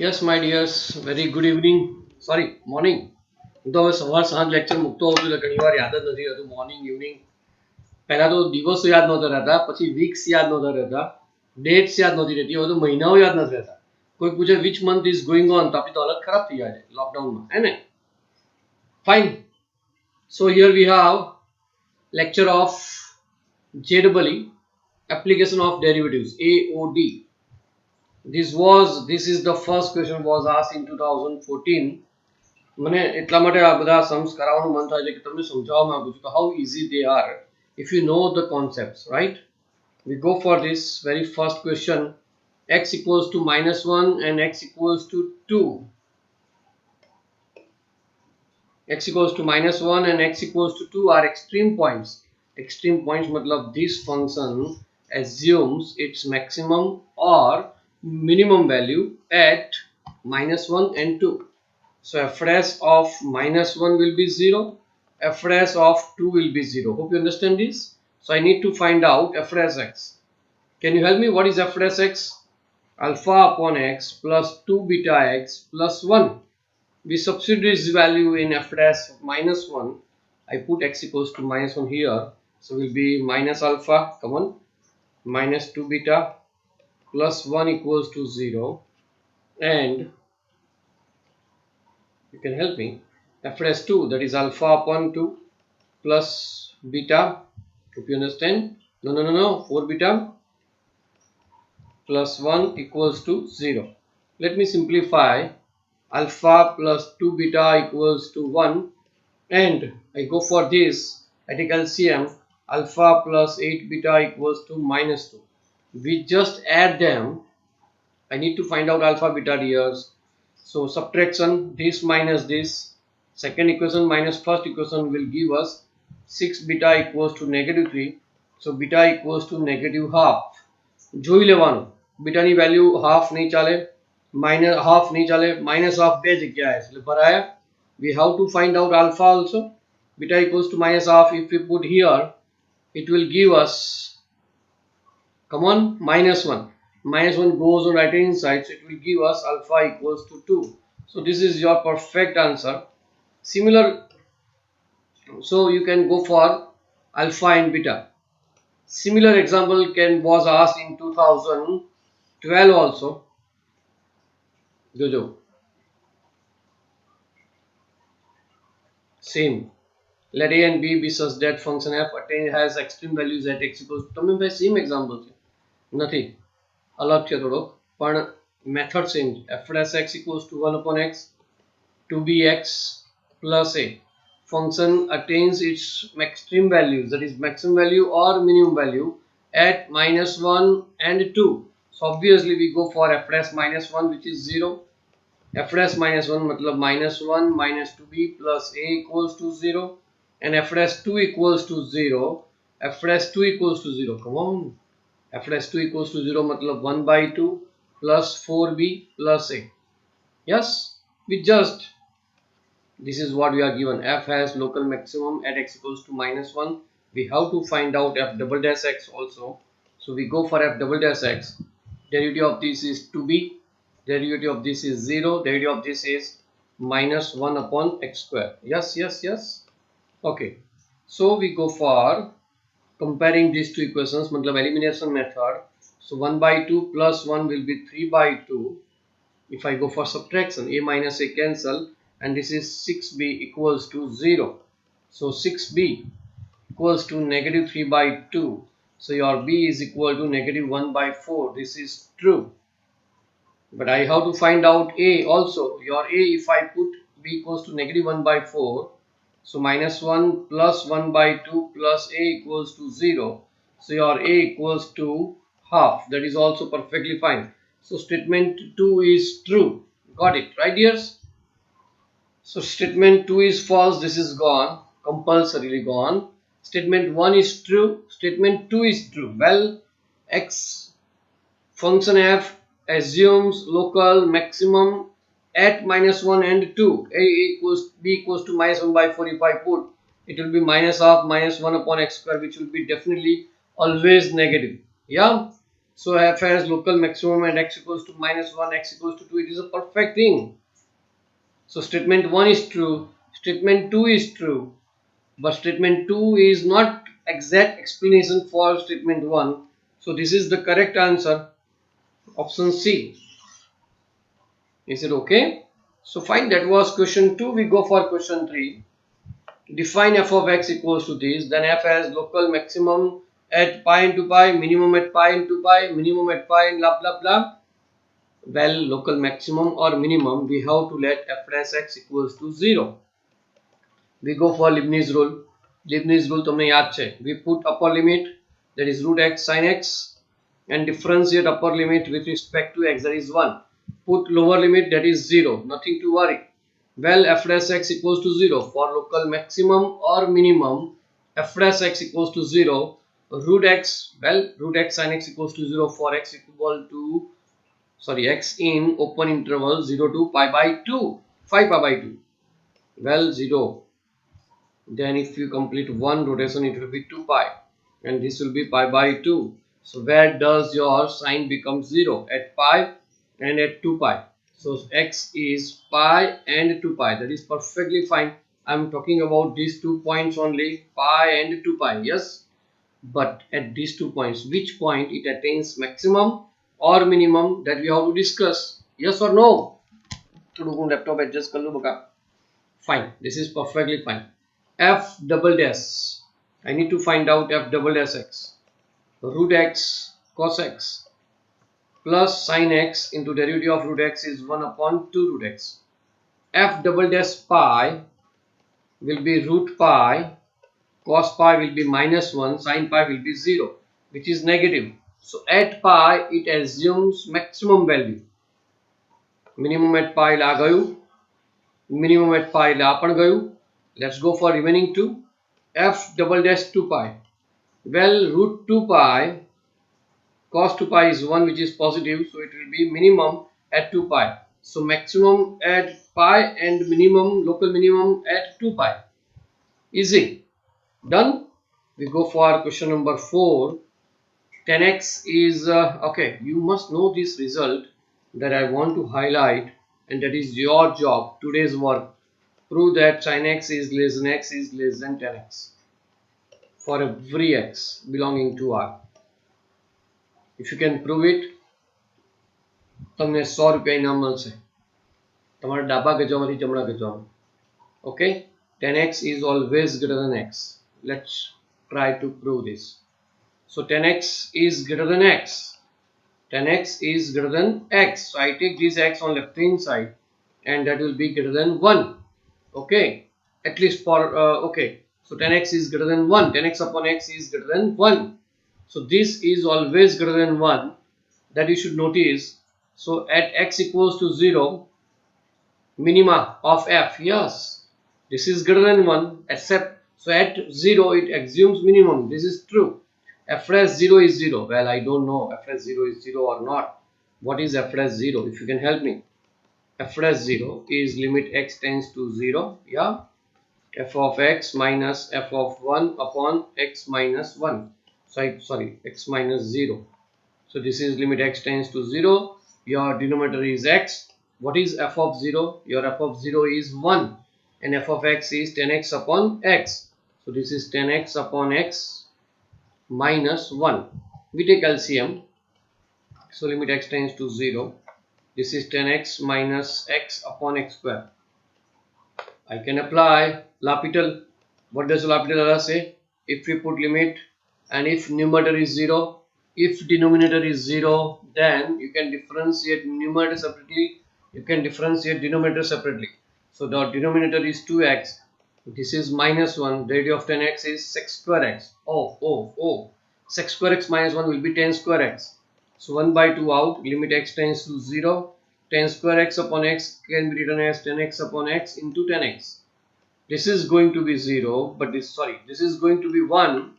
Yes my dears very good evening sorry morning. હું તો હવે સવાર સાંજ લેક્ચર મૂકતો હોઉં છું એટલે ઘણી વાર યાદ જ નથી રહેતું. મોર્નિંગ ઇવનિંગ પહેલાં તો દિવસો યાદ નહોતા રહેતા, પછી વીક્સ યાદ નહોતા રહેતા, ડેટ્સ યાદ નહોતી રહેતી, હવે તો મહિનાઓ યાદ નથી રહેતા. કોઈ પૂછે which month is going on તો આપણી તો હાલત ખરાબ થઈ જાય છે લોકડાઉનમાં, હે ને? Fine. So here we how lecture of JEE application of derivatives AOD. This is the first question was asked in 2014. મને એટલા માટે આ બધા સમ્સ કરાવવાનું મન થાય છે કે તમને સમજાવવા માંગુ છું કે how easy they are if you know the concepts, right? We go for this very first question. X equals to -1 and x equals to 2. X equals to -1 and x equals to 2 are extreme points. Extreme points matlab this function assumes its maximum or minimum value at -1 and 2. So f dash of -1 will be 0, f dash of 2 will be 0. Hope you understand this. So I need to find out f dash x. Can you help me? What is f dash x? Alpha upon x plus 2 beta x plus 1. We substitute this value in f dash of -1. I put x equals to -1 here. So will be minus alpha, come on, minus 2 beta plus 1 equals to 0. And you can help me, f dash 2, that is alpha upon 2 plus beta. Hope you understand. No, 4 beta plus 1 equals to 0. Let me simplify. Alpha plus 2 beta equals to 1, and I go for this. I take LCM. Alpha plus 8 beta equals to -2. We just add them. I need to find out alpha beta dears. So subtraction, this minus this, second equation minus first equation will give us 6 beta equals to -3. So beta equals to -half. જોઈ લેવાનું, બીટાની value half નહીં ચાલે, minus half નહીં ચાલે, minus half બે જગ્યાએ એટલે ભરાયા. We have to find out alpha also. Beta equals to -half. If we put here, it will give us, come on, -1. -1 goes on right hand side, so it will give us alpha equals to 2. So this is your perfect answer. Similar, so you can go for alpha and beta. Similar example was asked in 2012 also. Jojo. Same. Let A and B be such that function f has extreme values at x equals to, તમે ભાઈ same example છે, નથી, અલગ છે થોડો, પણ method same છે. f dash x equals to 1 upon x, 2bx plus a. Function attains its extreme values, that is maximum value or minimum value, at -1 and 2. So obviously we go for f dash -1, which is 0. f dash -1 matlab -1 minus 2b plus a equals to 0, and f dash 2 equals to 0. f dash 2 equals to 0, come on, f dash 2 equals to 0 matlab 1/2 plus 4b plus a. Yes, we just, this is what we are given. F has local maximum at x equals to -1. We have to find out f double dash x also. So we go for f double dash x. Derivative of this is 2b. Derivative of this is 0. Derivative of this is -1 upon x square. Yes. Okay. So we go for comparing these two equations, matlab elimination method. So 1/2 plus 1 will be 3/2. If I go for subtraction, a minus a cancel, and this is 6b equals to 0. So 6b equals to -3/2. So your b is equal to -1/4. This is true. But I have to find out a also. Your a, if I put b equals to -1/4, so -1 plus 1/2 plus a equals to 0. So your a equals to half. That is also perfectly fine. So statement 2 is true. Got it, right dears? So statement 2 is false. This is gone, compulsorily gone. Statement 1 is true. Statement 2 is true. Well, x function f assumes local maximum at -1 and 2. A equals b equals to -1/4. If I put, it will be -half -1 upon x square, which will be definitely always negative. Yeah. So f has local maximum and x equals to -1, x equals to 2. It is a perfect thing. So statement 1 is true, statement 2 is true, but statement 2 is not exact explanation for statement 1. So this is the correct answer, option C. Is it okay? So fine, that was question 2. We go for question 3. Define f of x equals to this. Then f has local maximum at pi into pi, minimum at pi into pi, minimum at pi, and blah blah blah. Well, local maximum or minimum, we have to let f dash x equals to 0. We go for Leibniz rule. Leibniz rule તમને યાદ છે. We put upper limit, that is root x sin x, and differentiate upper limit with respect to x, that is 1. Put lower limit, that is 0. Nothing to worry. Well, f dash x equals to 0 for local maximum or minimum. F dash x equals to 0. Root x, well, root x sin x equals to 0 for x equal to, sorry, x in open interval 0 to pi by 2, 5 pi by 2. Well, 0. Then if you complete one rotation, it will be 2 pi, and this will be pi by 2. So where does your sign become 0? At pi and at 2 pi. So x is pi and 2 pi. That is perfectly fine. I am talking about these 2 points only, pi and 2 pi. Yes, but at these 2 points, which point it attains maximum or minimum, that we have to discuss. Yes or no? થોડું હું laptop adjust કરી લઉં બકા. Fine, this is perfectly fine. F double dash, I need to find out f double dash x. Root x cos x plus sin x into derivative of root x is 1 upon 2 root x. F double dash pi will be root pi, cos pi will be -1, sin pi will be 0, which is negative. So at pi it assumes maximum value. Minimum at pi La गયું, minimum at pi ला પણ ગયું. Let's go for remaining 2. F double dash 2 pi. Well, root 2 pi, cos 2 pi is 1, which is positive, so it will be minimum at 2 pi. So maximum at pi and minimum, local minimum at 2 pi. Easy. Done. We go for question number 4. 10x is okay. You must know this result that I want to highlight, and that is your job, today's work. Prove that sin x is less than x is less than 10x for every x belonging to R. If you can prove it, તમને 100 રૂપિયા ઇનામ મળશે તમારા ડાબા ગજવામાંથી જમણા ગજવામાં. Okay, 10x is always greater than x. Let's try to prove this. So 10x is greater than x. 10x is greater than x. So I take this x on left hand side, and that will be greater than 1. Okay, at least for okay. So 10x is greater than 1. 10x upon x is greater than 1. So this is always greater than 1. That you should notice. So at x equals to 0, minima of f, yes, this is greater than 1, except so at 0 it assumes minimum. This is true. F dash 0 is 0. Well, I don't know f dash 0 is 0 or not. What is f dash 0? If you can help me. F dash 0 is limit x tends to 0. Yeah, f of x minus f of 1 upon x minus 1. Sorry, x minus 0. So this is limit x tends to 0. Your denominator is x. What is f of 0? Your f of 0 is 1, and f of x is 10x upon x. So this is 10x upon x minus 1. We take LCM. So limit x tends to 0. This is 10x minus x upon x square. I can apply L'Hopital. What does L'Hopital say? If we put limit, and if numerator is 0, if denominator is 0, then you can differentiate numerator separately, you can differentiate denominator separately. So the denominator is 2x. This is minus 1. The derivative of 10x is sec square x. Oh. Sec square x minus 1 will be 10 square x. So 1 by 2 out. Limit x tends to 0. 10 square x upon x can be written as 10x upon x into 10x. This is going to be 0, but this is going to be 1,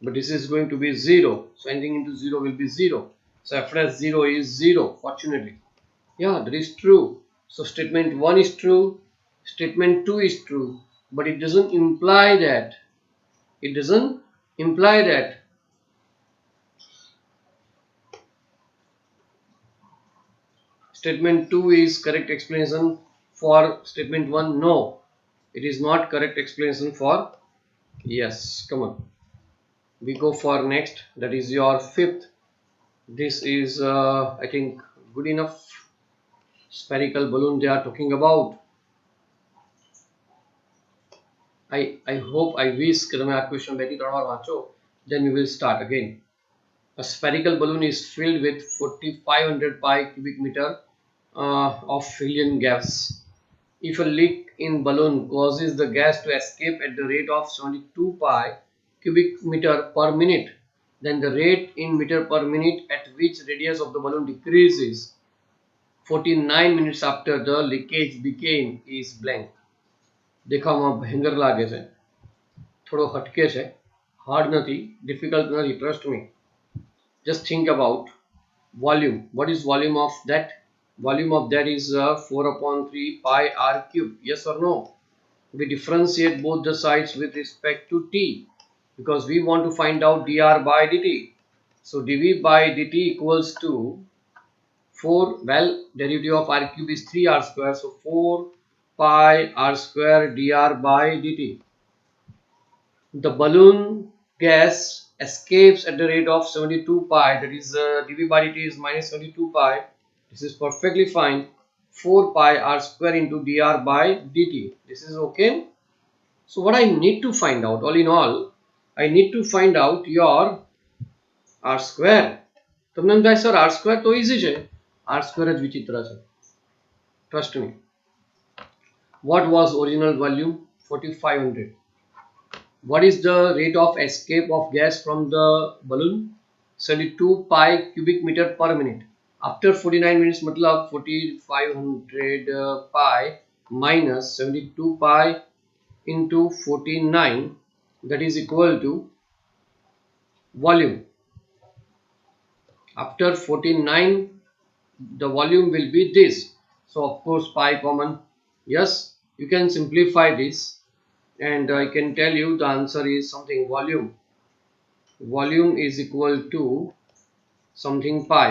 but this is going to be 0. So anything into 0 will be 0. So f dash 0 is 0, fortunately. Yeah, that is true. So statement 1 is true, statement 2 is true, but it doesn't imply that. Statement 2 is correct explanation for statement 1. No, it is not correct explanation for yes. Come on, we go for next. That is your fifth. This is I think good enough. Spherical balloon they are talking about. I hope, I wish કે તમે આ question 2 થી 3 વાર વાંચો. Then we will start again. A spherical balloon is filled with 4500 pi cubic meter of helium gas. If a leak in balloon causes the gas to escape at the rate of 72 pi cubic meter per minute, then the rate in meter per minute at which radius of the balloon decreases 49 minutes after the leakage became is blank. દેખાવમાં ભયંકર લાગે છે, થોડો હટકે છે, hard નથી, difficult નથી, trust me. Just think about volume. What is volume of that? Volume of that is 4 upon 3 pi r cube. Yes or no? We differentiate both the sides with respect to t because we want to find out dr by dt. So dv by dt equals to 4. Well, derivative of r cube is 3r square. So 4 pi r square dr by dt. The balloon gas escapes at the rate of 72 pi, that is dv by dt is minus 72 pi. This is perfectly fine. 4 pi r square into dr by dt. This is okay. So what I need to find out, all in all, I need to find out your r square. તમને એમ થાય sir r square તો easy છે. r square જ વિચિત્ર છે. Trust me. What was original volume? 4500. What is the rate of escape of gas from the balloon? 72 pi cubic meter per minute. After 49 minutes, मतलब 4500 pi minus 72 pi into 49, that is equal to volume. After 49, the volume will be this. So of course pi common. Yes, you can simplify this. And I can tell you the answer is something volume. Volume is equal to something pi.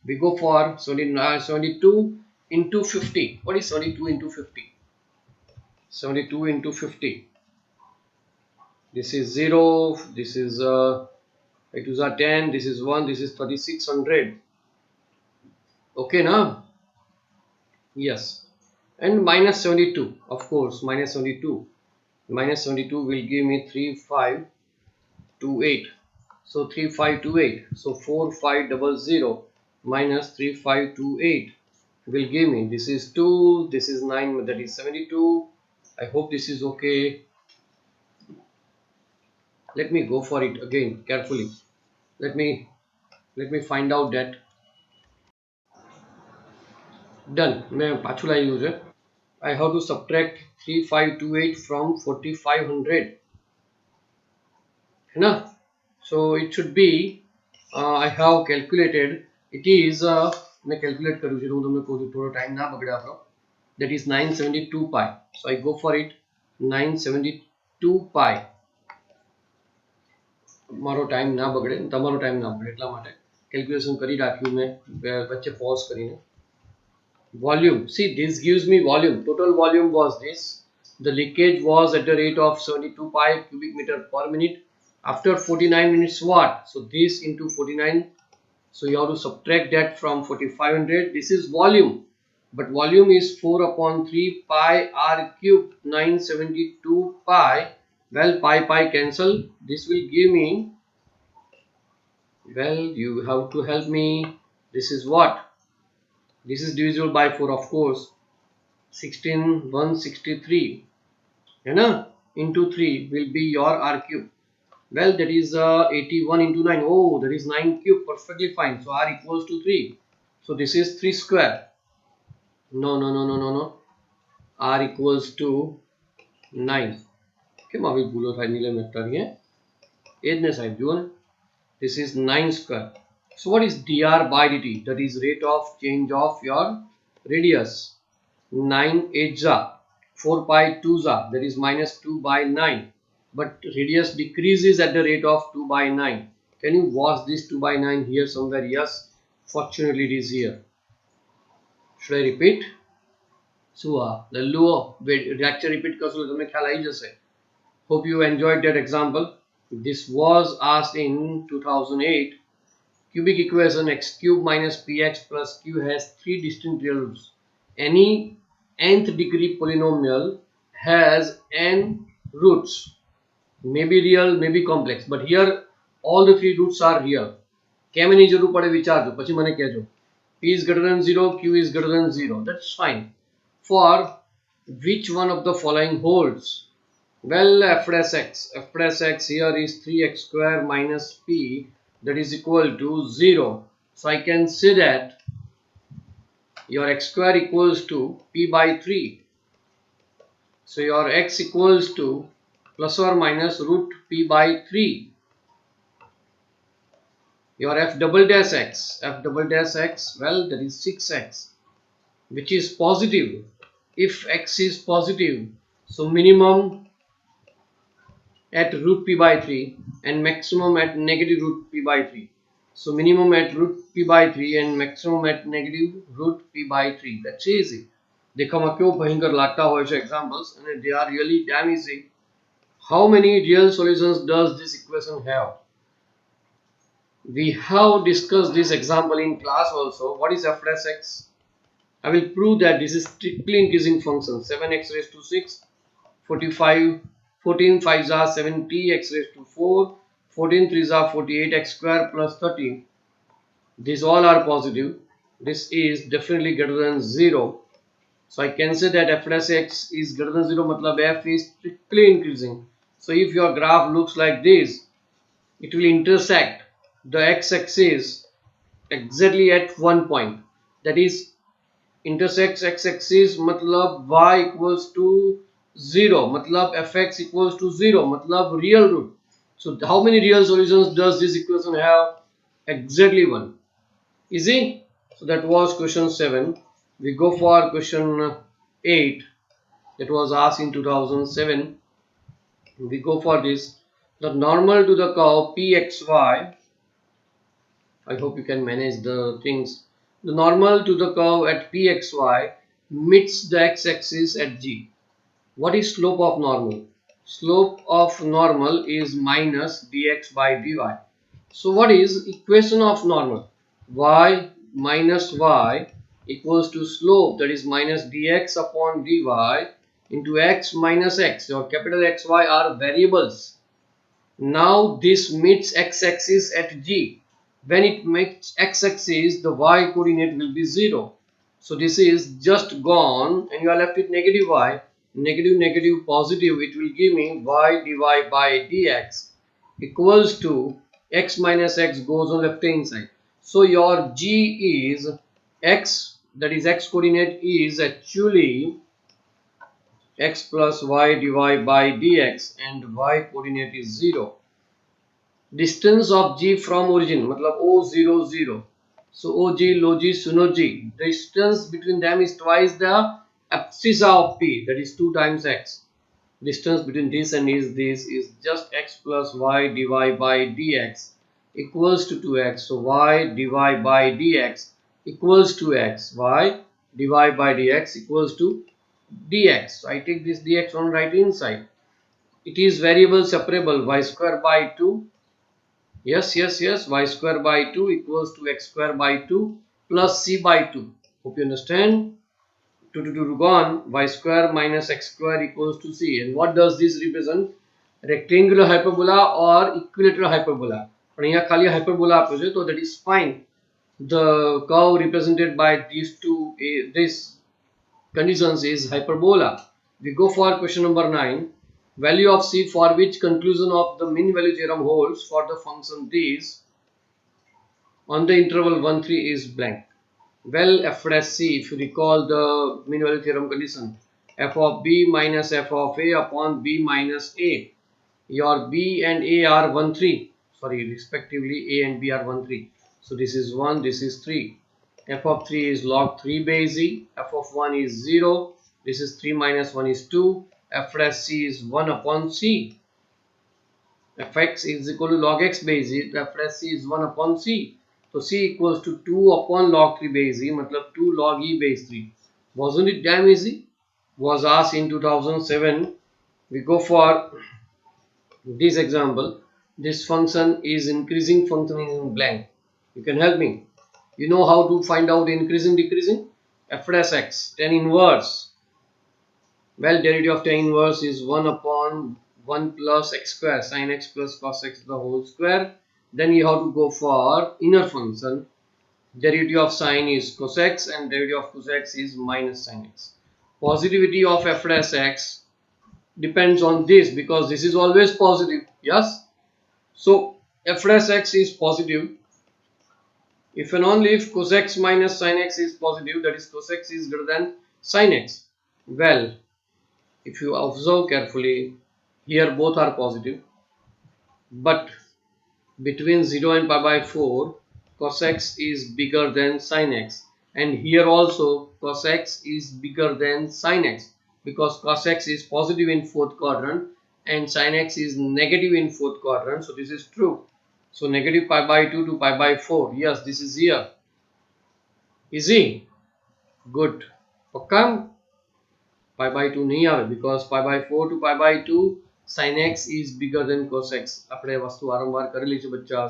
We go for 72 into 50. What is 72 into 50? 72 into 50. This is 0. This is 8 2s are 10. This is 1. This is 3600. Okay, now? Yes. And minus 72. Of course, minus 72. Minus 72 will give me 3528. So 3528. So 4500 minus 3528 will give me, this is 2, this is 9, that is 72. I hope this is okay. Let me go for it again carefully. Let me find out that. Done. मैं पाछू लाई दूँ. I have to subtract 3528 from 4500. Enough. So it should be I have calculated, it is मैं calculate करूँ છું, તમને કહું છું થોડો time ના બગડે આપણો. That is 972 pi. So I go for it. 972 pi. મારો time ના બગડે, તમારો time ના બગડે, એટલા માટે calculation કરી રાખ્યું મેં વચ્ચે pause કરીને. Volume, see, this gives me volume. Total volume was this. The leakage was at the rate of 72 pi cubic meter per minute. After 49 minutes, what? So this into 49. So you have to subtract that from 4500. This is volume, but volume is 4 upon 3 pi r cube. 972 pi. Well, pi cancel. This will give me, well, you have to help me. This is what? This is divisible by 4, of course. 16163, into 3 will be your r cube. Well, that is 81 into 9. Oh, that is 9 cube. Perfectly fine. So r equals to 3. So this is 3 square. No. R equals to 9. કેમ આવી ભૂલો થાય નીલે મેથડની? એ જ ને સાહેબ, જુઓ ને. This is 9 square. So what is dr by dt? That is rate of change of your radius. 9 8s are 4 pi 2s are, that is minus 2 by 9. But radius decreases at the rate of 2 by 9. Can you watch this 2 by 9 here somewhere? Yes, fortunately it is here. Should I repeat? The luo lecture repeat કરશો તો તમને ખ્યાલ આવી જશે. Hope you enjoyed that example. This was asked in 2008. Cubic equation x cube minus px plus q has three distinct real roots. Any nth degree polynomial has n roots. May be real, may be complex, but here all the three roots are real. કેમ એની જરૂર પડે વિચારજો પછી મને કહેજો. P is greater than 0, Q is greater than 0. That's fine. For which one of the following holds? Well, f dash x here is 3x square minus p, that is equal to 0. So I can say that your x square equals to p by 3. So your x equals to plus or minus root p by 3. Your f double dash x, well, that is 6x, which is positive. If x is positive, so minimum at root p by 3 and maximum at negative root p by 3. So minimum at root p by 3 and maximum at negative root p by 3. That's easy. દેખામાં કેવો ભયંકર લાગતા હોય છે examples, and they are really damn easy. How many real solutions does this equation have? We have discussed this example in class also. What is f dash x? I will prove that this is strictly increasing function. 7x raised to 6, 14 5s are 70x raised to 4, 14 3s are 48x square plus 30. These all are positive. This is definitely greater than 0. So I can say that f dash x is greater than 0, matlab f is strictly increasing. So if your graph looks like this, it will intersect the x-axis exactly at one point. That is, intersects x-axis matlab y equals to 0, matlab fx equals to 0, matlab real root. So how many real solutions does this equation have? Exactly one. Easy? So that was question 7. We go for question 8. That was asked in 2007. We go for this. The normal to the curve pxy, I hope you can manage the things. The normal to the curve at pxy meets the x-axis at g. What is slope of normal? Slope of normal is minus dx by dy. So what is equation of normal? Y minus y equals to slope, that is minus dx upon dy into x minus x. Your capital XY are variables. Now this meets x-axis at g. When it meets x-axis, the y coordinate will be 0. So this is just gone and you are left with negative y. Negative, negative, positive. It will give me y dy by dx equals to x minus x goes on left hand side. So your g is x, that is x coordinate is actually x plus y dy by dx and y coordinate is 0. Distance of g from origin, matlab o 0 0. So og log suno g. Distance between them is twice the abscissa of p, that is 2 times x. Distance between this and this is just x plus y dy by dx equals to 2x. So y dy by dx equals to x. Y dy by dx equals to dx. So I take this dx on right inside. It is variable separable. Y square by 2. Yes, y square by 2 equals to x square by 2 plus c by 2. Hope you understand. 2 to 2 gone. Y square minus x square equals to c. And what does this represent? Rectangular hyperbola or equilateral hyperbola? But here khali hyperbola aapyo chhe, so that is fine. The curve represented by these two this conditions is hyperbola. We go for question number 9. Value of c for which conclusion of the mean value theorem holds for the function this on the interval 1 3 is blank. Well, f dash c, if you recall the mean value theorem condition, f of b minus f of a upon b minus a. Your b and a are 1 3, sorry, respectively a and b are 1 3. So this is 1, this is 3. F of 3 is log 3 base e. F of 1 is 0. This is 3 minus 1 is 2. F dash c is 1 upon c. Fx is equal to log x base e. F dash c is 1 upon c. So So c equals to 2 upon log 3 base e, matlab 2 log e base 3. Wasn't it damn easy? Was asked in 2007. We go for this example. This function is increasing function in blank. You can help me. You know how to find out increasing decreasing? F dash x, tan inverse. Well, derivative of tan inverse is 1 upon 1 plus x square, sin x plus cos x the whole square. Then you have to go for inner function. Derivative of sine is cos x and derivative of cos x is minus sin x. Positivity of f dash x depends on this because this is always positive. Yes. So f dash x is positive if and only if cos x minus sin x is positive, that is cos x is greater than sin x. Well, if you observe carefully, here both are positive, but between 0 and pi by 4, cos x is bigger than sin x, and here also cos x is bigger than sin x because cos x is positive in fourth quadrant and sin x is negative in fourth quadrant. So this is true. So negative pi by 2 to pi by 4. Yes, this is here. Easy. Good. Okay. Pi by 2 नहीं आवे because pi by 4 to pi by 2 sin x is bigger than cos x. આપણે વસ્તુ વારંવાર કરેલી છે બચ્ચા.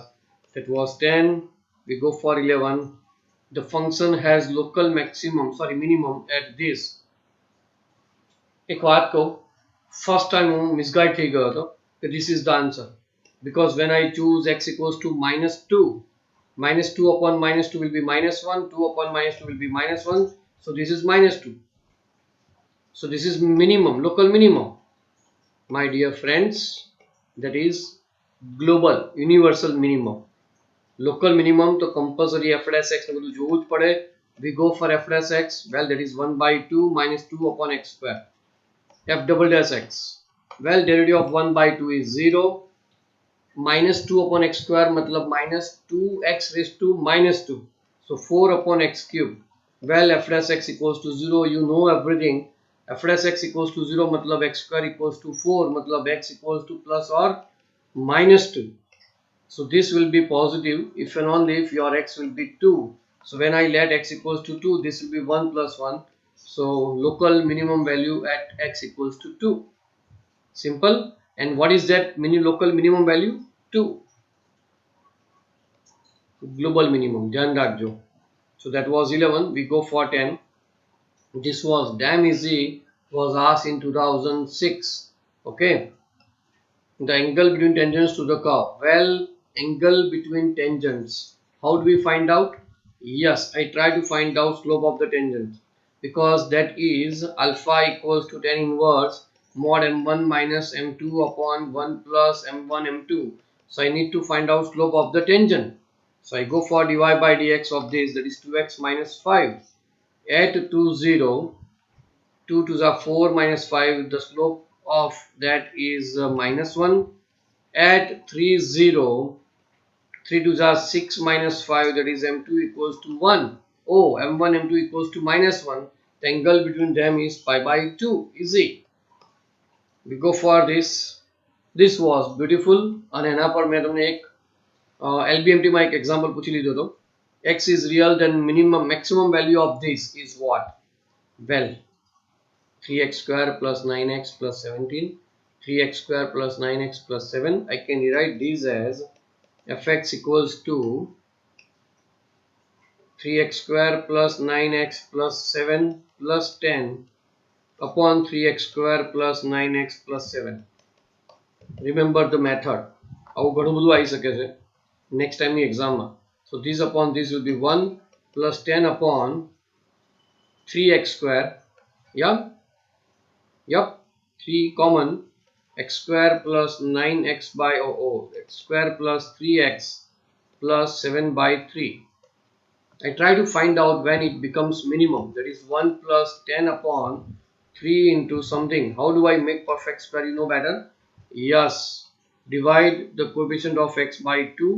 That was 10. We go for 11. The function has local maximum, sorry, minimum at this. એક વાત કહું, first time હું misguide થઈ ગયો હતો કે this is the answer because when I choose x equals to minus 2 upon minus 2 will be minus 1, 2 upon minus 2 will be minus 1, so this is minus 2. So this is minimum, local minimum. My dear friends, that is global, universal minimum. Local minimum to compulsory f dash x ને બધું જોવું જ પડે. We go for f dash x. Well, that is 1 by 2 minus 2 upon x square. F double dash x. Well, derivative of 1 by 2 is 0. Minus 2 upon x square matlab minus 2x raised to minus 2. So 4 upon x cube. Well, f dash x equals to 0. You know everything. F dash x equals to 0 matlab x square equals to 4 matlab x equals to plus or minus 2. So this will be positive if and only if your x will be 2. So when I let x equals to 2, this will be 1 plus 1. So local minimum value at x equals to 2. Simple. And what is that local minimum value? 2. Global minimum. Dhyan rakjo. So that was 11. We go for 10. This was damn easy. Was asked in 2006. Okay. The angle between tangents to the curve. Well, angle between tangents. How do we find out? Yes, I try to find out slope of the tangent because that is alpha equals to tan inverse mod m1 minus m2 upon 1 plus m1 m2. So I need to find out slope of the tangent. So I go for dy by dx of this, that is 2x minus 5. At 2 0, 2 to the 4 minus 5, the slope of that is minus 1. At 3 0, 3 to the 6 minus 5, that is m2 equals to 1. Oh, m1 m2 equals to minus 1. The angle between them is pi by 2. Easy. We go for this. This was beautiful. અને એના પર મેં તમને એક LBMT માં એક example પૂછી લીધો હતો. X is real, then maximum value of this is what? Well, 3x square plus 9x plus 17, 3x square plus 9x plus 7. I can rewrite these as fx equals to 3x square plus 9x plus 7 plus 10 upon 3x square plus 9x plus 7. Remember the method. આવું ઘણું બધું આવી શકે છે next time ની exam માં. So this upon this will be 1 plus 10 upon 3x square. Yeah. Yup. 3 common. X square plus 9x by x square plus 3x plus 7 by 3. I try to find out when it becomes minimum. That is 1 plus 10 upon 3 into something. How do I make perfect square? You know better? Yes. Divide the coefficient of x by 2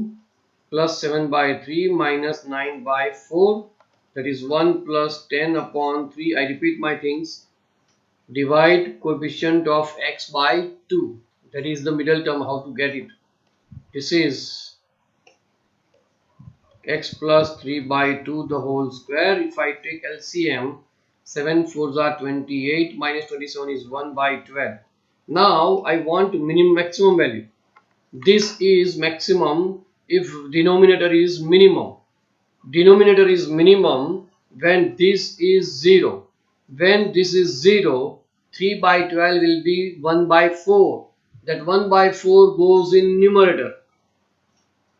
plus 7 by 3 minus 9 by 4. That is 1 plus 10 upon 3. I repeat my things. Divide coefficient of x by 2. That is the middle term. How to get it? This is x plus 3 by 2 the whole square. If I take LCM, 7 4s are 28 minus 27 is 1 by 12. Now I want maximum value. This is maximum if denominator is minimum. Denominator is minimum when this is 0. When this is 0, 3 by 12 will be 1 by 4. That 1 by 4 goes in numerator.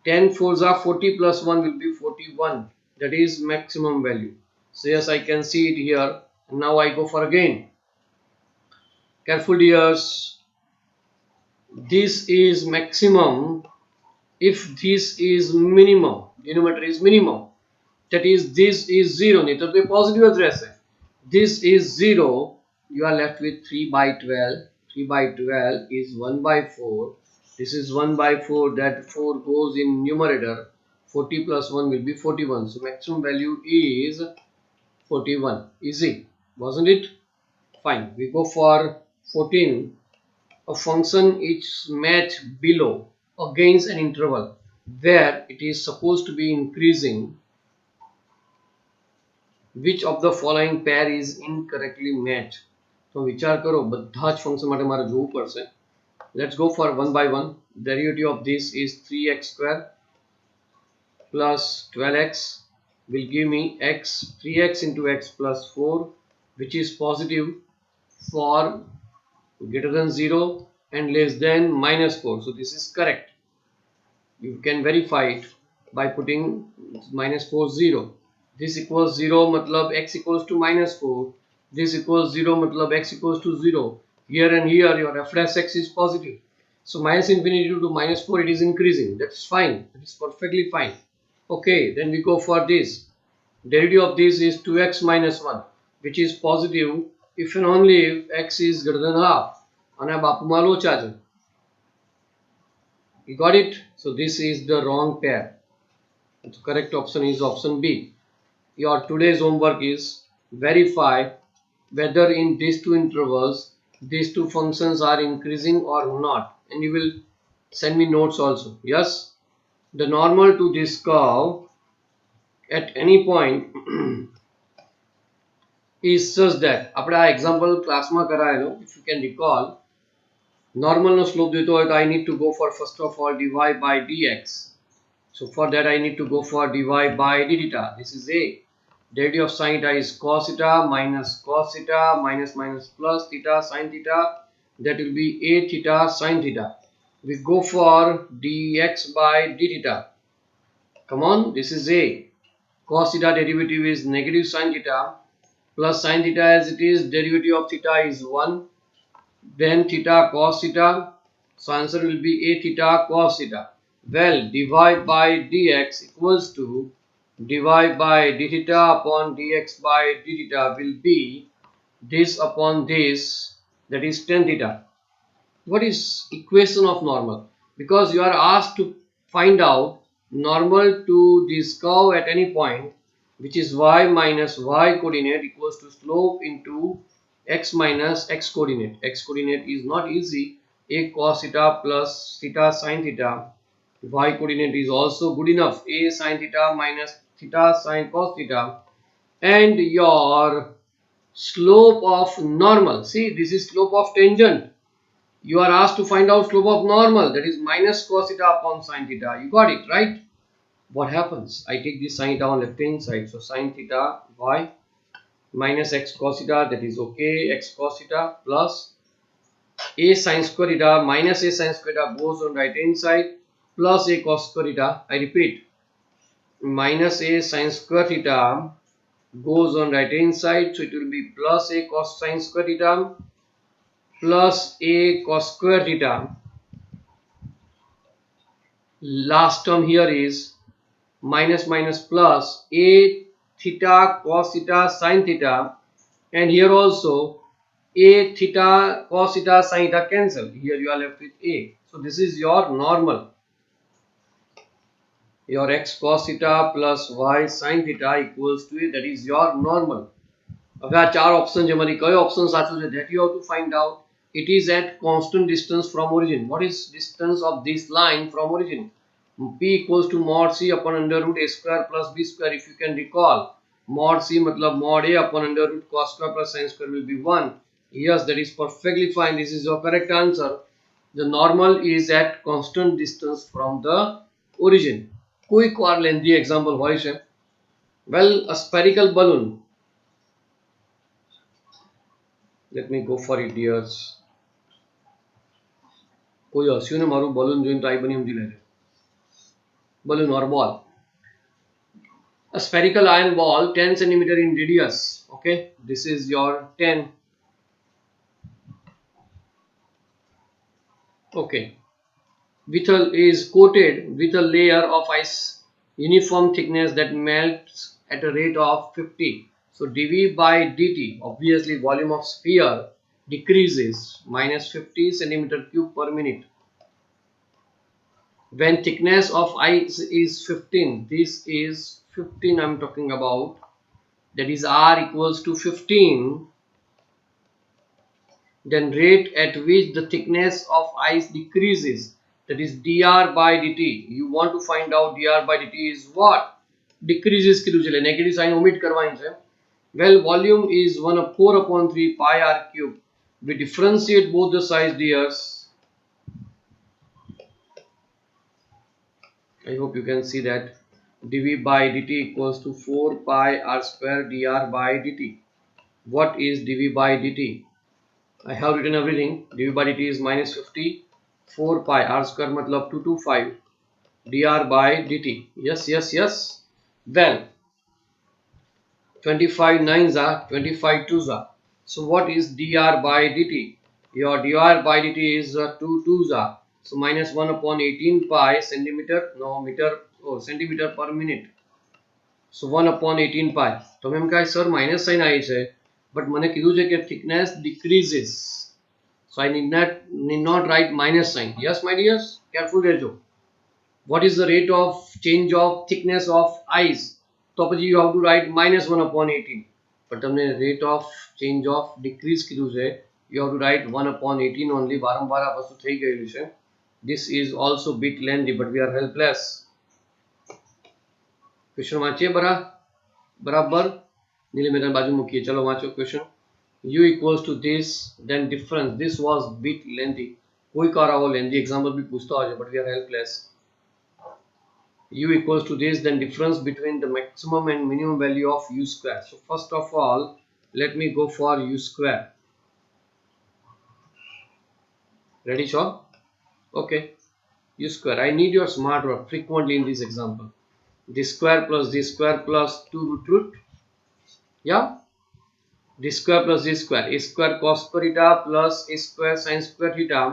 10 4s are 40 plus 1 will be 41. That is maximum value. So yes, I can see it here. And now I go for again. Careful dears. This is maximum if this is minimum. Denominator is minimum. That is, this is 0. नहीं तो positive address है. This is 0. You are left with 3 by 12. 3 by 12 is 1 by 4. This is 1 by 4. That 4 goes in numerator. 40 plus 1 will be 41. So maximum value is 41. Easy, wasn't it? Fine. We go for 14. A function is matched below against an interval where it is supposed to be increasing. Which of the following pair is incorrectly matched? तो विचार करो બધા જ function માટે મારે જોવું પડશે. Let's go for one by one. Derivative of this is 3x square plus 12x will give me x 3x into x plus 4, which is positive for greater than 0 and less than minus 4. So this is correct. You can verify it by putting minus 4 0. This equals 0 matlab x equals to minus 4. This equals 0 matlab x equals to 0. Here and here your reference x is positive. So minus infinity to minus 4 it is increasing. That's fine. That is perfectly fine. Okay, then we go for this. Derivative of this is 2x minus 1, which is positive if and only if x is greater than half. And બાપુમાં લોચા છે. You got it? So this is the wrong pair. The correct option is option B. Your today's homework is verify whether in these two intervals these two functions are increasing or not, and you will send me notes also. Yes, the normal to this curve at any point is such that આપણે આ example class માં કરાયેલો. If you can recall, normal no slope દેતો હોય તો I need to go for first of all dy by dx. So for that I need to go for dy by d theta. This is a. Derivative of sin theta is cos theta minus minus plus theta sin theta. That will be a theta sin theta. We go for dx by d theta. Come on, this is a. Cos theta derivative is negative sin theta plus sin theta as it is. Derivative of theta is 1. Then theta cos theta. So answer will be a theta cos theta. Well, dy by dx equals to dy by d theta upon dx by d theta will be this upon this, that is tan theta. What is equation of normal? Because you are asked to find out normal to this curve at any point, which is y minus y coordinate equals to slope into x minus x coordinate. X coordinate is not easy. A cos theta plus theta sin theta. Y coordinate is also good enough. A sin theta minus theta sin cos theta. And your slope of normal. See, this is slope of tangent. You are asked to find out slope of normal. That is minus cos theta upon sin theta. You got it, right? What happens? I take this sin theta on left hand side. So sin theta y minus x cos theta, that is okay. X cos theta plus a sin square theta minus a sin square theta goes on right hand side plus a cos square theta. I repeat, minus a sin square theta goes on right hand side, so it will be plus a cos sin square theta plus a cos square theta. Last term here is minus minus plus a theta cos theta sin theta, and here also a theta cos theta sin theta cancel. Here you are left with a. So this is your normal. Your x cos theta plus y sin theta equals to a. That is your normal. હવે આ ચાર option છે, મારી કયો option સાચું છે? That you have to find out. It is at constant distance from origin. What is distance of this line from origin? P equals to mod C upon under root A square plus B square. If you can recall, mod C matlab mod A upon under root cos square plus sin square will be 1. Yes, that is perfectly fine. This is your correct answer. The normal is at constant distance from the origin. Quick or lengthy example hoy છે? Well, a spherical balloon. Let me go for it, dears. કોઈ હસ્યું ને મારું balloon જોઈને તો આઈ બની સમજી લેજે. Balloon or ball. A spherical iron ball 10 centimeter in radius. Okay, this is your 10. Okay, is coated with a layer of ice uniform thickness that melts at a rate of 50. So dV by dt, obviously volume of sphere decreases minus 50 centimeter cube per minute. When thickness of ice is 15, this is 15 I'm talking about, that is R equals to 15, then rate at which the thickness of ice decreases, that is dr by dt. You want to find out dr by dt is what? Decreases કીધું છે એટલે negative sign omit કરવાની છે. Well, volume is 4/3 pi r cube. We differentiate both the sides, dears. I hope you can see that dv by dt equals to 4 pi r square dr by dt. What is dv by dt? I have written everything. dv by dt is minus 50, 4 pi r square matlab 225 dr by dt. Yes, yes, yes. Well, 25 9s are 25 2s are. So what is dr by dt? Your dr by dt is 2 2s are. So minus 1/18 pi centimeter, no meter, centimeter per minute. So 1/18 pi. તો એમ કહે sir minus sign આવી છે, but મને કીધું છે કે thickness decreases. So I need not write minus sign. Yes, my dears, careful રહેજો. What is the rate of change of thickness of ice? તો પછી you have to write minus 1/18. But તમને rate of change of decrease કીધું છે, you have to write 1/18 only. વારંવાર આ વસ્તુ થઈ ગયેલી છે. This is also bit lengthy, but we are helpless. Question વાંચીએ બરાબર. નીલે મેદાન બાજુ મૂકીએ. ચલો વાંચો question. U equals to this, then difference. This was bit lengthy. कोई कार आओ lengthy example भी पूछता हो, but we are helpless. U equals to this, then difference between the maximum and minimum value of U square. So first of all, let me go for U square. Ready, sure? Okay. U square. I need your smart work frequently in this example. This square plus this square plus 2 root. Yeah. This square plus this square. A square cos square theta plus a square sin square theta.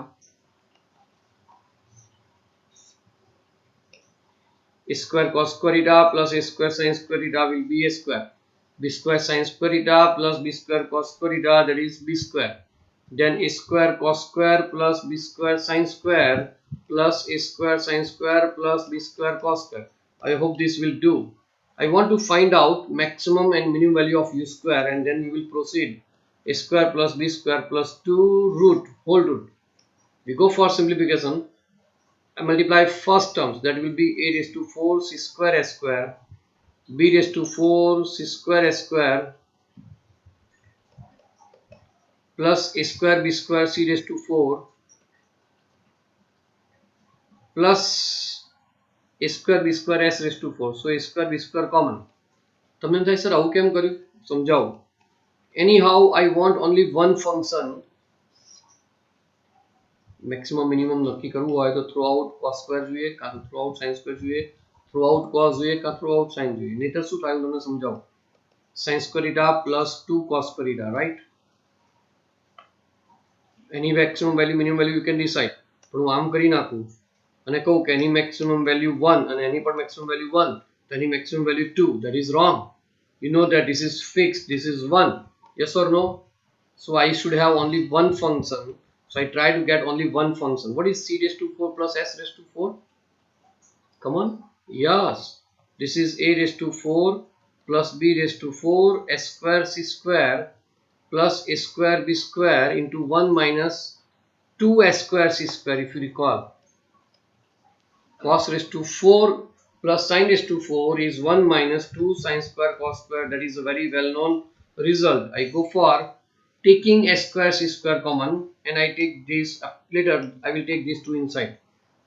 A square cos square theta plus a square sin square theta will be a square. B square sin square theta plus b square cos square theta, that is b square. Then a square cos square plus b square sin square plus a square sin square plus b square cos square. I hope this will do. I want to find out maximum and minimum value of u square, and then we will proceed. A square plus b square plus 2 root, whole root. We go for simplification. I multiply first terms, that will be a raised to 4 c square s square, b raised to 4 c square s square plus a square b square c raised to 4 plus a square b square s raised to 4. So a square b square common. તમને થાય sir આવું કેમ કર્યું સમજાવો. Anyhow, I want only one function. Maximum minimum નક્કી કરવું હોય તો થ્રુ આઉટ cos square જોઈએ, કાં તો થ્રુ આઉટ sin square જોઈએ, થ્રુ આઉટ cos જોઈએ, કાં થ્રુ આઉટ sin જોઈએ. નહીતર શું થાય તમને સમજાવો. sin square theta plus 2 cos square theta, right? Any maximum value minimum value you can decide. પણ હું આમ કરી નાખું અને કહું કે any maximum value 1 અને any પણ maximum value 1, તો any maximum value 2, that is wrong. You know that this is fixed, this is 1. Yes or no? So I should have only one function. So I try to get only one function. What is c raised to 4 plus s raised to 4? Come on. Yes. This is a raised to 4 plus b raised to 4 s square c square plus a square b square into 1 minus 2 s square c square, if you recall. cos raised to 4 plus sin raised to 4 is 1 minus 2 sin square cos square. That is a very well known result. I go for taking s square c square common and I take this later. I will take these two inside.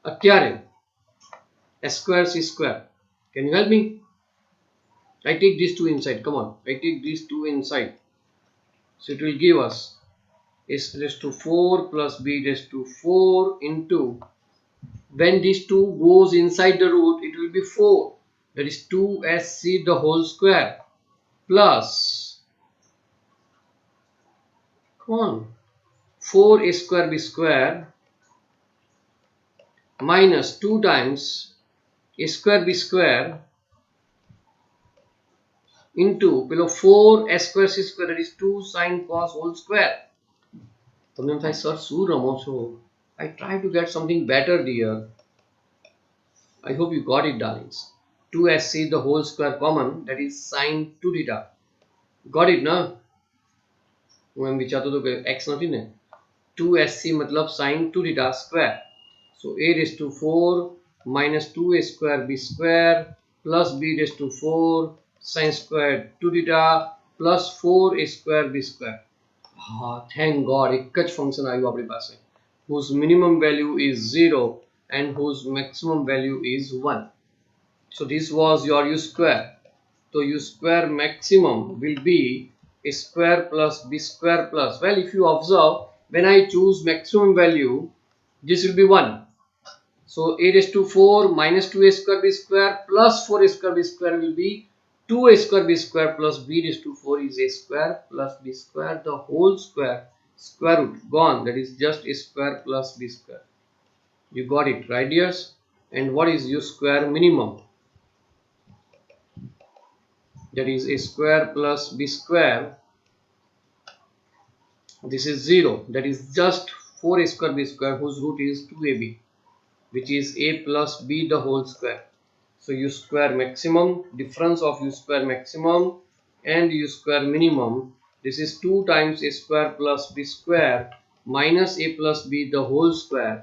Atyare s square c square. Can you help me? I take these two inside. Come on. I take these two inside. So it will give us s raised to 4 plus b raised to 4 into, when these two goes inside the root, it will be 4. That is 2sc the whole square plus, come on, 4a square b square minus 2 times a square b square into below 4 s square c square, that is 2 sin cos whole square. તમને એમ થાય sir શું રમો છો? I try to get something better, dear. I hope you got it, darlings. 2sc the whole square common, that is sin 2 theta. Got it, na? હું એમ વિચારતો હતો કે x નથી ને. 2sc मतलब sin 2 theta square. So a raised to 4 minus 2a square b square plus b raised to 4 sin square 2 theta plus 4a square b square. Thank God, એક જ function આવ્યું આપણી પાસે whose minimum value is 0 and whose maximum value is 1. So this was your u square. So u square maximum will be a square plus b square plus, well, if you observe, when I choose maximum value, this will be 1. So a raised to 4 minus 2a square b square plus 4a square b square will be 2a square b square plus b raised to 4 is a square plus b square the whole square, square root gone, that is just a square plus b square. You got it, right, dears? And what is u square minimum? That is a square plus b square. This is 0, that is just 4a square b square whose root is 2ab, which is a plus b the whole square. So u square maximum, difference of u square maximum and u square minimum, this is 2 times a square plus b square minus a plus b the whole square.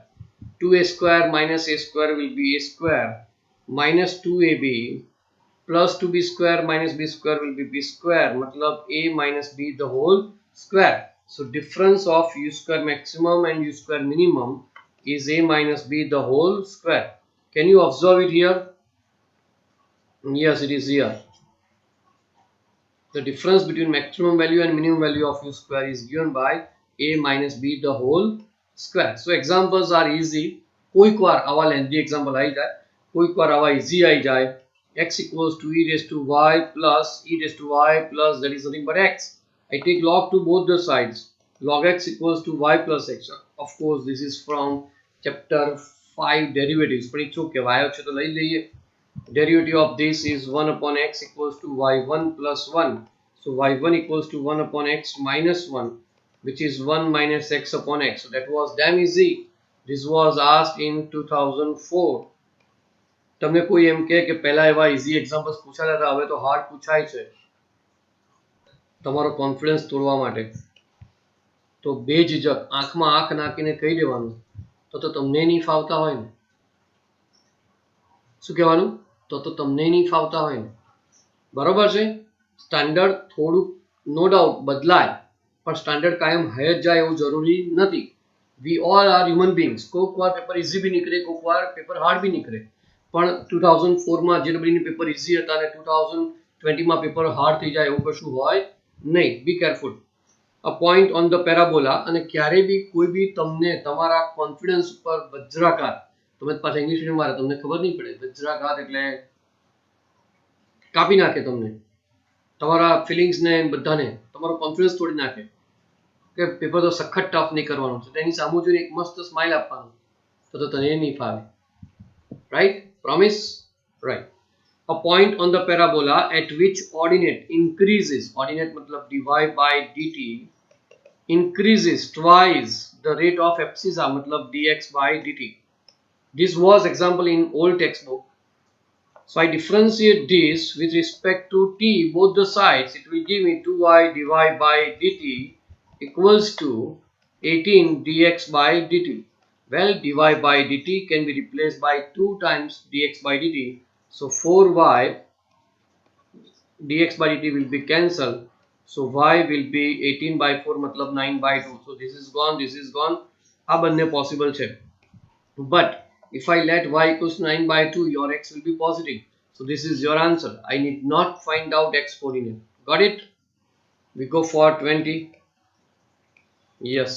2a square minus a square will be a square minus 2ab plus 2b square minus b square will be b square, matlab a minus b the whole square. So difference of u square maximum and u square minimum is a minus b the whole square. Can you observe it here? Yes, it is here. The difference between maximum value and minimum value of u square is given by a minus b the whole square. So examples are easy. કોઈક વાર આવા lengthy example આવી જાય, કોઈક વાર આવા easy આવી જાય. X equals to e raised to y plus e raised to y plus, that is nothing but x. I take log to both the sides. Log x equals to y plus x. Of course, this is from chapter 5 derivatives. But it's okay. Y છે તો લઈ લઈએ. Derivative of this is 1 upon x equals to y1 plus 1. So y1 equals to 1 upon x minus 1, which is 1 minus x upon x. So that was damn easy. This was asked in 2004. તમને કોઈ એમ કહે કે પહેલા એવા easy examples પૂછાતા હતા, હવે તો hard પૂછાય છે તમારો કોન્ફિડન્સ તોડવા માટે. તો બેઝિજક આંખમાં આંખ નાખીને કહી દેવાનું તો તમને નહીં ફાવતા હોય ને. શું કહેવાનું? તો તમને નહીં ફાવતા હોય ને. બરોબર છે? સ્ટાન્ડર્ડ થોડું નો ડાઉટ બદલાય, પણ સ્ટાન્ડર્ડ કાયમ હય જ જાય એવું જરૂરી નથી. We all are human beings. કોઈક વાર પેપર ઇઝી બી નીકળે, કોઈક વાર પેપર હાર્ડ બી નીકળે. પણ 2004માં જે ડબલની પેપર ઇઝી હતા અને 2020માં પેપર હાર્ડ થઈ જાય એવું કશું હોય નહીં. Be careful. A point on the parabola, અને ક્યારે બી કોઈ બી તમને તમારા કોન્ફિડન્સ ઉપર વજ્રાઘાત, તમે પાછા ઇંગ્લિશ મીડિયમ વાળા તમને ખબર નહીં પડે. વજ્રાઘાત એટલે કાપી નાખે તમને, તમારા ફિલિંગ્સને બધાને, તમારો કોન્ફિડન્સ તોડી નાખે કે પેપર તો સખત ટફ નહીં કરવાનું છે. તેની સામુ જોઈને એક મસ્ત સ્માઇલ આપવાનું તો તને નહીં ફાવે. Right? Promise? Right. A point on the parabola at which ordinate increases, ordinate matlab dy by dt, increases twice the rate of abscissa matlab dx by dt. This was example in old textbook. So I differentiate this with respect to t both the sides. It will give me 2y dy by dt equals to 18 dx by dt. Well, dy by dt can be replaced by 2 times dx by dt. So 4y dx by dt will be cancelled. So y will be 18 by 4 मतलब 9 by 2. So this is gone, this is gone. આ બંને possible છે. But if I let y equals 9 by 2, your x will be positive. So this is your answer. I need not find out x coordinate. Got it? We go for 20. Yes.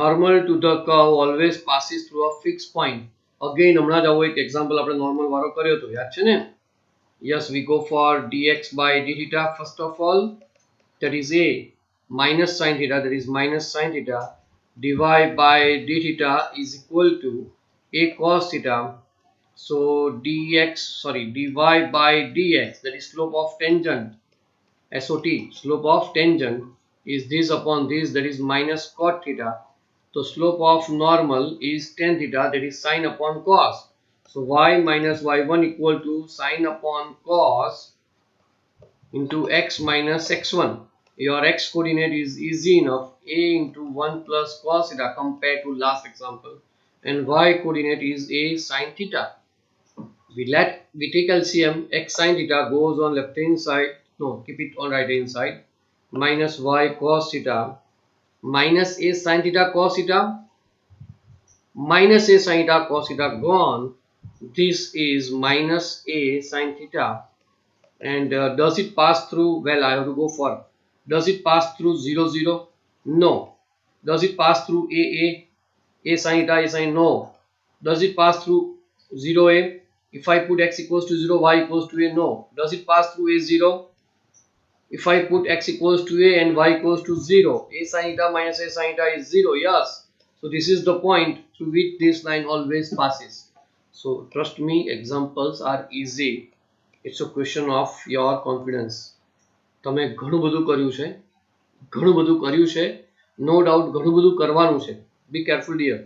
Normal to the curve always passes through a fixed point. Again, હમણાં જ આવો એક example આપણે normal વાળો કર્યો હતો. યાદ છે ને? Yes, we go for dx by d theta first of all. That is a minus sin theta, that is minus sin theta. Dy by d theta is equal to a cos theta. So dy by dx, that is slope of tangent, SOT, slope of tangent is this upon this, that is minus cot theta. So slope of normal is tan theta, that is sin upon cos. So y minus y1 equal to sin upon cos into x minus x1. Your x coordinate is easy enough, a into 1 plus cos theta compared to last example, and y coordinate is a sin theta. We take LCM, x sin theta goes on left hand side, no, keep it on right hand side, minus y cos theta minus a sin theta cos theta minus a sin theta cos theta gone. This is minus a sin theta. And does it pass through? Well, I have to go for, does it pass through 0 0? No. Does it pass through a sin theta, a sin? No. Does it pass through 0 a? If I put x equals to 0, y equals to a? No. Does it pass through a 0? If I put x equals to a and y equals to 0, a sin theta minus a sin theta is 0. Yes. So this is the point through which this line always passes. So trust me, examples are easy. It's a question of your confidence. તમે ઘણું બધું કર્યું છે. No doubt ઘણું બધું કરવાનું છે. Be careful here.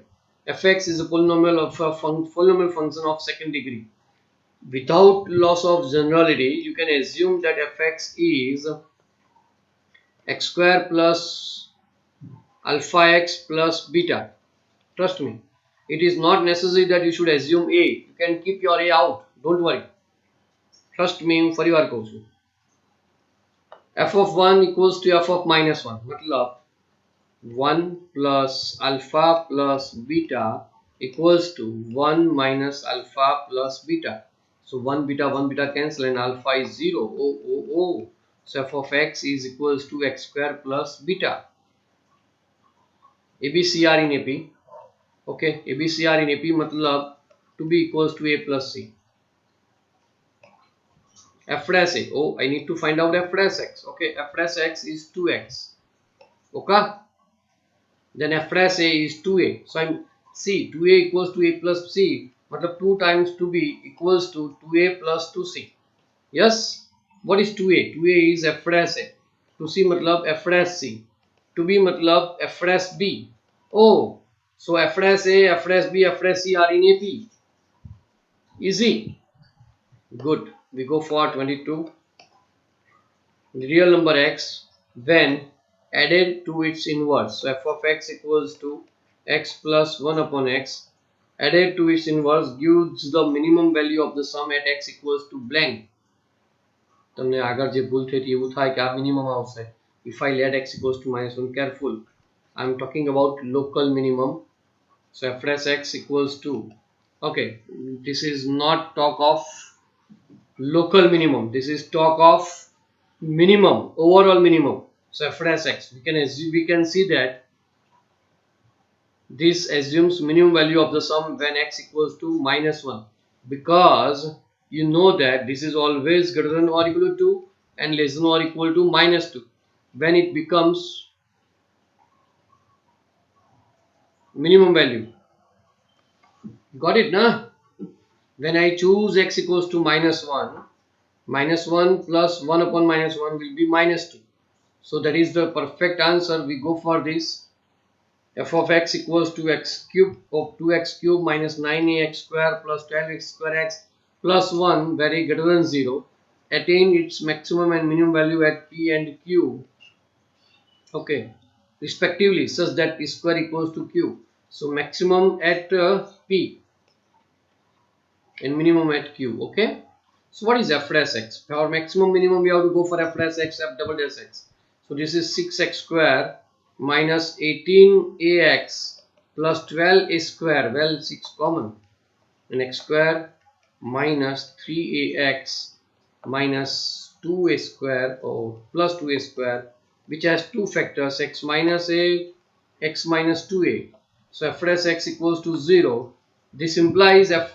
fx is a polynomial of a polynomial function of second degree. Without loss of generality, you can assume that fx is x square plus alpha x plus beta. Trust me. It is not necessary that you should assume a. You can keep your a out. Don't worry. Trust me, ફરી વાર કહું છું. f of 1 equals to f of minus 1. मतलब 1 plus alpha plus beta equals to 1 minus alpha plus beta. So 1 beta cancel and alpha is 0. Oh. So f of x is equals to x square plus beta. ABCR in AP. Okay, ABCR in AP मतलब to be equals to a plus c. f dash a. Oh, I need to find out f dash x. Okay, f dash x is 2x. Okay. Then f dash a is 2a. So I'm c. 2a equals to a plus c. मतलब 2 times 2b equals to 2a plus 2c. Yes. What is 2a? 2a is f dash a. 2c मतलब f dash c. 2b मतलब f dash b. Oh. So f dash a, f dash b, f dash c are in AP. Easy. Good. We go for 22. The real number x when added to its inverse. So f of x equals to x plus 1 upon x added to its inverse gives the minimum value of the sum at x equals to blank. તમને આગળ જે ભૂલ થઈ હતી એવું થાય કે આ મિનિમમ આવશે. If I let x equals to minus 1, careful. I am talking about local minimum. So f dash x equals to, okay, this is not talk of local minimum, this is talk of minimum, overall minimum. So f dash x, we can see that this assumes minimum value of the sum when x equals to minus 1, because you know that this is always greater than or equal to 2 and less than or equal to minus 2. When it becomes minimum value, got it, na? When I choose x equals to minus 1 plus 1 upon minus 1 will be minus 2. So that is the perfect answer. We go for this. F of x equals to x cube of 2x cube minus 9ax square plus 12x square x plus 1 very greater than 0 attain its maximum and minimum value at p and q, okay, respectively, such that p square equals to q. So maximum at P and minimum at Q. Okay. So what is f dash x? For maximum minimum we have to go for f dash x, f double dash x. So this is 6x square minus 18ax plus 12a square. Well, 6 common. And x square minus 3ax minus 2a square or plus 2a square, which has two factors, x minus a, x minus 2a. So f dash x equals to 0. This implies f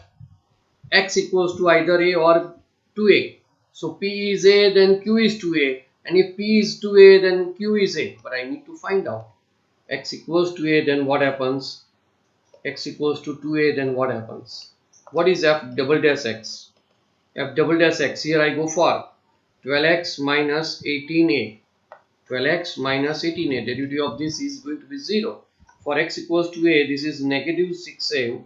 x equals to either a or 2a. So p is a, then q is 2a, and if p is 2a, then q is a. But I need to find out x equals to a, then what happens? X equals to 2a, then what happens? What is f double dash x? F double dash x, here I go for 12x minus 18a. 12x minus 18a, derivative of this is going to be 0. For x equals to a, this is negative 6a,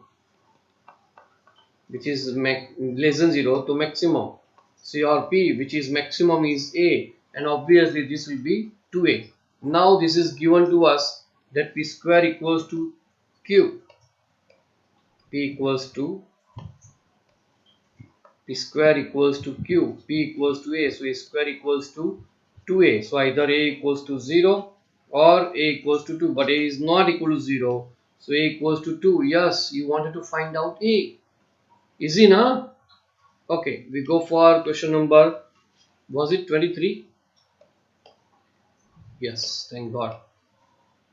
which is less than 0 to maximum. So your p, which is maximum, is a, and obviously this will be 2a. Now this is given to us that p square equals to q. P equals to p square equals to q, p equals to a, so a square equals to 2a. So either a equals to 0 or a equals to 2, but a is not equal to 0, so a equals to 2. Yes, you wanted to find out a. Easy, na? Okay, we go for question number, was it 23? Yes, thank God.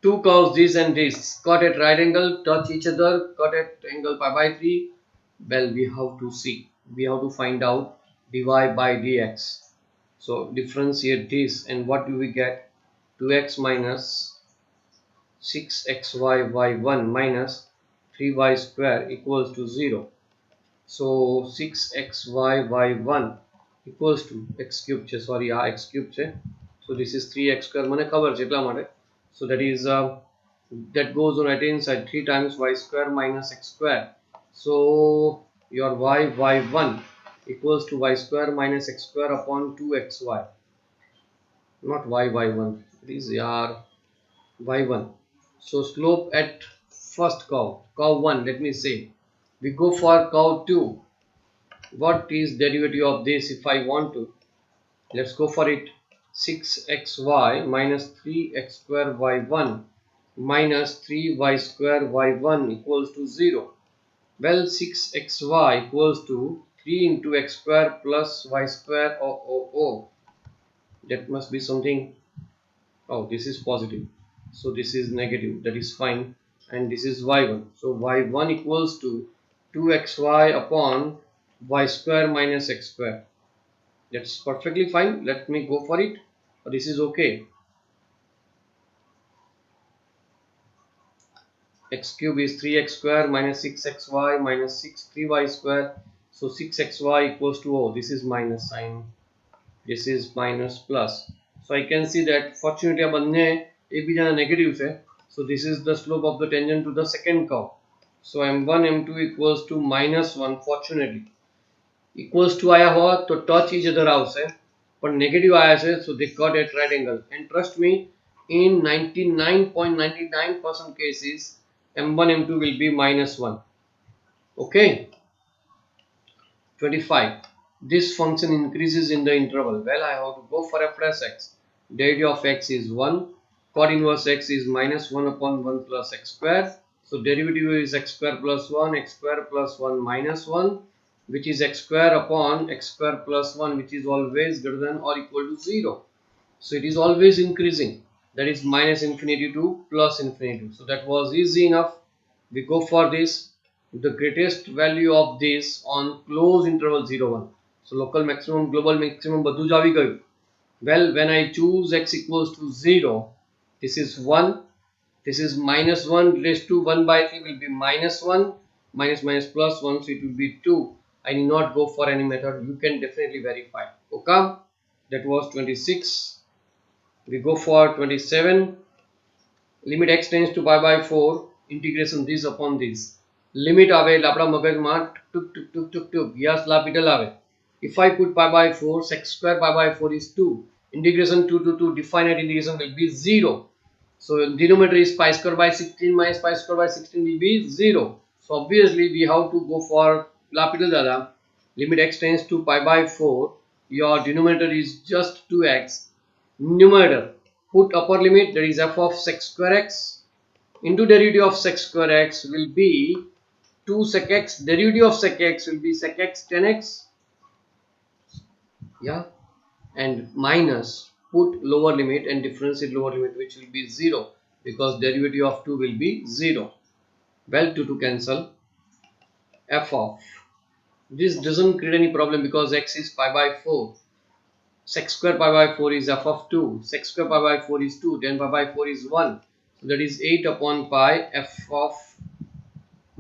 Two curves, this and this, cut at right angle, touch each other, cut at angle pi by 3. Well, we have to see. We have to find out dy by dx. So differentiate this, and what do we get? 2x minus 6xy y1 minus 3y square equals to 0. So 6xy y1 equals to x cube છે, sorry આ x cube છે. So this is 3x square, મને ખબર છે એટલા માટે. So that is that goes on right hand side, 3 times y square minus x square. So your y1 equals to y square minus x square upon 2xy, not y1, it is y1. So slope at first curve 1, let me say. We go for curve 2. What is derivative of this if I want to? Let's go for it. 6xy minus 3x square y1 minus 3y square y1 equals to 0. Well, 6xy equals to 3 into x square plus y square. Oh, that must be something. Oh, this is positive, so this is negative, that is fine. And this is y1, so y1 equals to 2xy upon y square minus x square. That's perfectly fine. Let me go for it. This is okay. X cube is 3x square minus 6xy minus 3y square. So 6xy equals to, oh, this is minus sign, this is minus plus. So I can see that fortunately બંને એકબીજાના negative છે. So this is the slope of the tangent to the second curve. So m1 m2 equals to minus 1. Fortunately equals to आया हो तो touch each other આવશે, પણ negative આયા છે, so they cut at right angle. And trust me, in 99.99% cases m1 m2 will be minus 1. Okay. 25. This function increases in the interval. Well, I have to go for f dash x. Derivative of x is 1. Cot inverse x is minus 1 upon 1 plus x square. So derivative is x square plus 1, x square plus 1 minus 1, which is x square upon x square plus 1, which is always greater than or equal to 0. So it is always increasing. That is minus infinity to plus infinity. So that was easy enough. We go for this. The greatest value of this on closed interval 0, 1. So local maximum, global maximum બધું જ આવી ગયું. Well, when I choose x equals to 0, this is 1, this is minus 1 raised to 1 by 3 will be minus 1, minus minus plus 1, so it will be 2. I need not go for any method. You can definitely verify. Okay, that was 26. We go for 27. Limit x tends to pi by 4, integration this upon this. Limit આવે એટલે આપણા મગજમાં ટુક ટુક ટુક ટુક ટુક yes લાપિટલ આવે. If I put pi by 4, x square pi by 4 is 2. Integration 2 to 2, definite integration will be 0. So denominator is pi square by 16 minus pi square by 16 will be 0. So obviously we have to go for L'Hopital dada. Limit x tends to pi by 4. Your denominator is just 2x. Numerator, put upper limit, that is f of sec square x into derivative of sec square x will be 2 sec x. Derivative of sec x will be sec x 10x. Yeah, and minus, put lower limit and differentiate lower limit, which will be 0 because derivative of 2 will be 0. Well, 2 to cancel. F of this doesn't create any problem because x is pi by 4. Sec square pi by 4 is f of 2. Sec square pi by 4 is 2. 10 pi by 4 is 1. So that is 8 upon pi f of,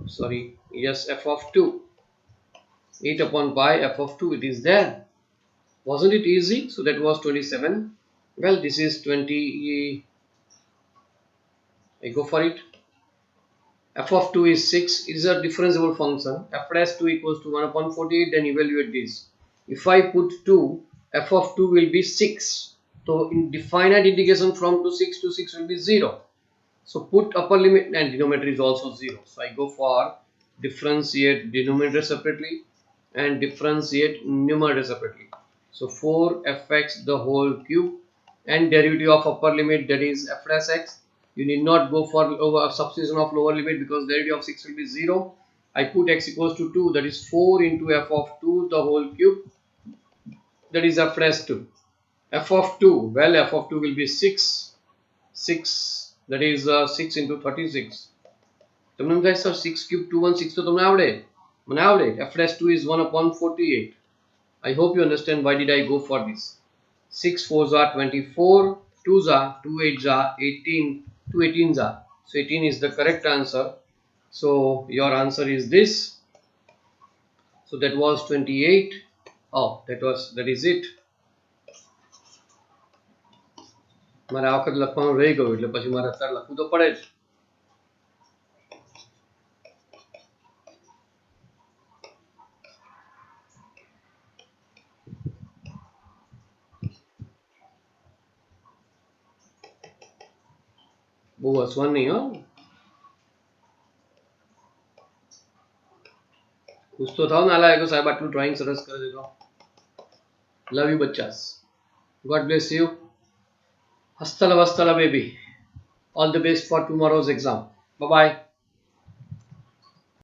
sorry, yes, f of 2. 8 upon pi f of 2, it is there. Wasn't it easy? So that was 27. Well, this is 20. I go for it. F of 2 is 6. It is a differentiable function. F dash 2 equals to 1 upon 48. Then evaluate this. If I put 2, f of 2 will be 6. So in the finite integration from 6 to 6 will be 0. So put upper limit and denominator is also 0. So I go for differentiate denominator separately and differentiate numerator separately. So 4fx the whole cube and derivative of upper limit, that is f dash x. You need not go for substitution of lower limit because derivative of 6 will be 0. I put x equals to 2, that is 4 into f of 2 the whole cube, that is f dash 2. F of 2, well, f of 2 will be 6. 6, that is 6 into 36. તમને થાય sir 6 cube 216 તો તમને આવડે, મને આવડે. f dash 2 is 1 upon 48. I hope you understand why did I go for this. 6 4s are 24, 2s are 2 8s are 18, 2 18s are. So 18 is the correct answer. So your answer is this. So that was 28. Oh, that is it. મારે આ વખત લખવાનું રહી ગયું એટલે પછી મારે અત્યારે લખવું તો પડે જ. બહુ હસવાનું નહીં હો. ખુશ તો થાવ ના લાગે સાહેબ આટલું ડ્રોઈંગ સરસ કરી દીધો. લવ યુ બચ્ચાસ. God bless you. Hasta la vasta la baby. All the best for tomorrow's exam. Bye bye.